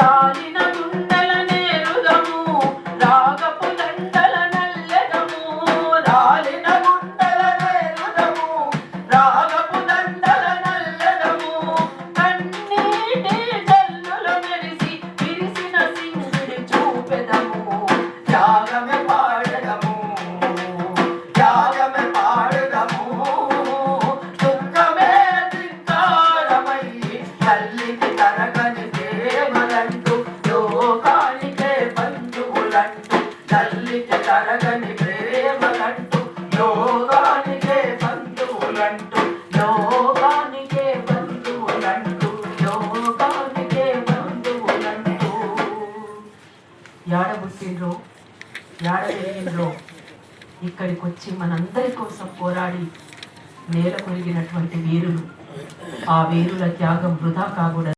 రాలిన గుండెల నేరుదము రాగపు దండల నల్లెదము రాలిన గుండెల నేరుదము రాగపు దండల నల్లెదము కన్నీటి జల్లులు మెరిసి విరిసిన సింగిడి చూపెదము త్యాగమే పాడెదము త్యాగమే పాడెదము దుఃఖమే ధిక్కారమై తల్లికి తరగని ప్రేమలంటూ లోకానికే బంధువులంటూ తల్లికి తరగని ప్రేమలంటూ లోకానికే బంధువులంటూ లోకానికే బంధువులంటూ లోకానికే బంధువులంటూ యాడ పుట్టిండ్రో యాడ పెరిగిండ్రో ఇక్కడికి వచ్చి మనందరి కోసం పోరాడి నేల కొరిగినటువంటి వీరులు ఆ వీరుల త్యాగం వృధా కాకూడదు.